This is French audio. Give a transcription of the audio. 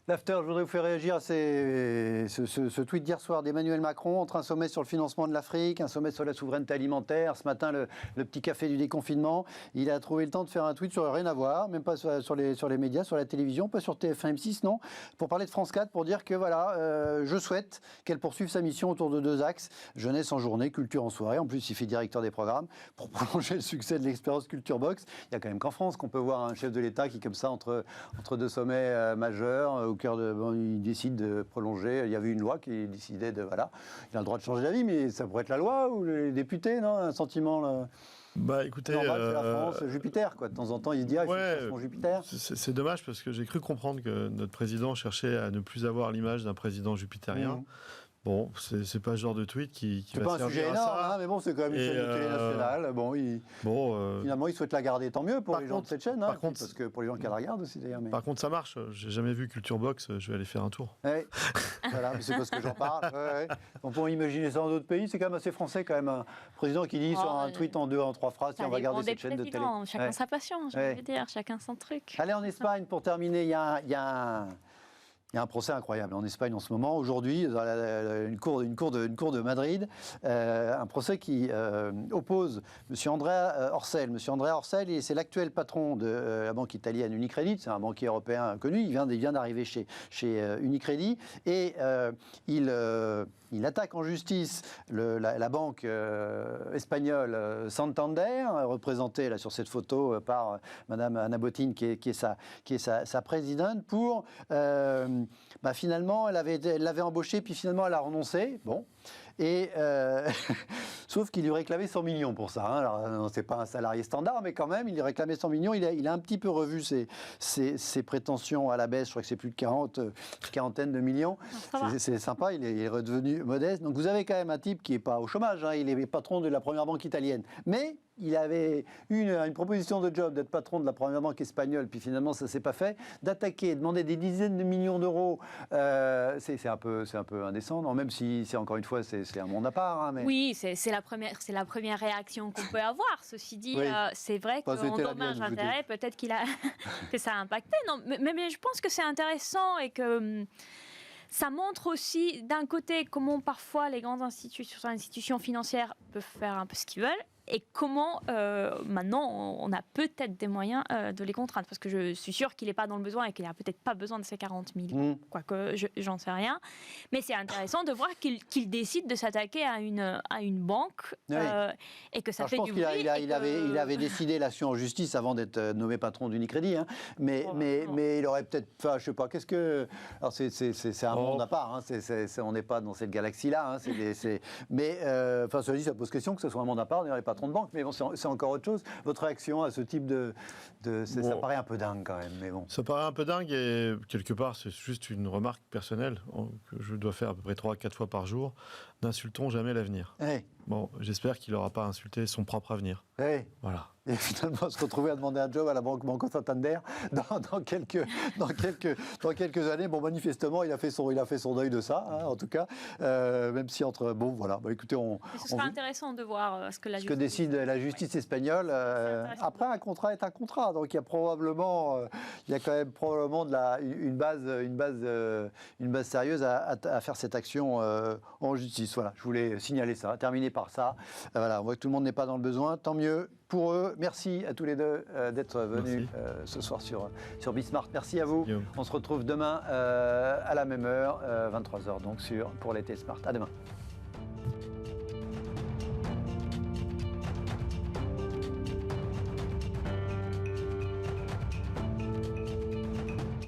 L'after, je voudrais vous faire réagir à ce tweet d'hier soir d'Emmanuel Macron entre un sommet sur le financement de l'Afrique, un sommet sur la souveraineté alimentaire. Ce matin, le petit café du déconfinement. Il a trouvé le temps de faire un tweet sur rien à voir, même pas sur les médias, sur la télévision, pas sur TF1 M6, non, pour parler de France 4, pour dire que voilà, je souhaite qu'elle poursuive sa mission autour de 2 axes, jeunesse en journée, culture en soirée. En plus, il fait directeur des programmes pour prolonger le succès de l'expérience Culture Box. Il y a quand même qu'en France qu'on peut voir un chef de l'État qui, comme ça, entre 2 sommets majeurs, il décide de prolonger. Il y avait une loi qui décidait de... Voilà, il a le droit de changer d'avis, mais ça pourrait être la loi ou les députés, non? Un sentiment... Là. Bah écoutez, normal, c'est la France, Jupiter, quoi. De temps en temps, il se dit, il faut que mon Jupiter. C'est dommage parce que j'ai cru comprendre que notre président cherchait à ne plus avoir l'image d'un président jupitérien. Bon, c'est pas ce genre de tweet qui va servir à ça. C'est pas un sujet énorme, mais bon, c'est quand même une chaîne de télé nationale. Finalement, il souhaite la garder, tant mieux pour les gens de cette chaîne. Parce que pour les gens qui la regardent aussi, d'ailleurs. Mais... Par contre, ça marche. J'ai jamais vu Culture Box, je vais aller faire un tour. Ouais. Voilà, c'est parce que j'en parle. On peut imaginer ça dans d'autres pays. C'est quand même assez français, quand même. Un président qui dit sur un tweet en 2, en 3 phrases, tiens, on va garder cette chaîne de télé. Chacun sa passion, je veux dire, chacun son truc. Allez, en Espagne, pour terminer, il y a un procès incroyable en Espagne en ce moment. Aujourd'hui, dans une cour de Madrid, un procès qui oppose M. Andrea Orcel. M. Andrea Orcel, c'est l'actuel patron de la banque italienne Unicredit. C'est un banquier européen connu. Il vient d'arriver chez Unicredit. Et il attaque en justice la banque espagnole Santander, représentée là, sur cette photo par Madame Ana Botín, qui est sa présidente, pour... finalement, elle l'avait embauché, puis finalement, elle a renoncé. Bon. Et sauf qu'il lui réclamait 100 millions pour ça. Alors, c'est pas un salarié standard, mais quand même, il lui réclamait 100 millions. Il a un petit peu revu ses prétentions à la baisse. Je crois que c'est plus de quarantaine de millions. C'est sympa, il est redevenu modeste. Donc, vous avez quand même un type qui n'est pas au chômage. Il est patron de la première banque italienne. Mais il avait une proposition de job d'être patron de la première banque espagnole, puis finalement ça ne s'est pas fait. D'attaquer, demander des dizaines de millions d'euros, c'est un peu indécent, non? Même si c'est encore une fois c'est un monde à part. Mais... Oui, c'est la première réaction qu'on peut avoir. Ceci dit, c'est vrai qu'en dommage-intérêt, peut-être que ça a impacté. Non, mais je pense que c'est intéressant et que ça montre aussi d'un côté comment parfois les grandes institutions financières peuvent faire un peu ce qu'ils veulent. Et comment, maintenant, on a peut-être des moyens de les contraindre. Parce que je suis sûre qu'il n'est pas dans le besoin et qu'il n'a peut-être pas besoin de ces 40 millions. Quoique, j'en sais rien. Mais c'est intéressant de voir qu'il décide de s'attaquer à une banque et que ça fait du bruit. Il avait décidé l'action en justice avant d'être nommé patron d'Unicredit. Mais il aurait peut-être... Enfin, je sais pas, qu'est-ce que... Alors, c'est un monde à part. On n'est pas dans cette galaxie-là. Mais, cela dit, ça pose question que ce soit un monde à part. On n'aurait pas de banque, mais bon, c'est encore autre chose. Votre réaction à ce type ça paraît un peu dingue quand même, mais bon. Ça paraît un peu dingue et quelque part, c'est juste une remarque personnelle que je dois faire à peu près 3-4 fois par jour. N'insultons jamais l'avenir. Bon, j'espère qu'il n'aura pas insulté son propre avenir. Voilà. Et finalement, se retrouver à demander un job à la Banco Santander dans quelques années. Bon, manifestement, il a fait son deuil de ça, en tout cas. Même si entre... Bon, voilà. Écoutez, ce sera intéressant de voir ce que décide la justice espagnole. Après, un contrat est un contrat. Donc, il y a quand même probablement une base sérieuse à faire cette action en justice. Voilà, je voulais signaler ça, terminer par ça. Voilà, on voit que tout le monde n'est pas dans le besoin. Tant mieux pour eux. Merci à tous les deux d'être venus ce soir sur Bismart. Merci à vous. On se retrouve demain à la même heure, 23h donc pour l'été Smart. À demain.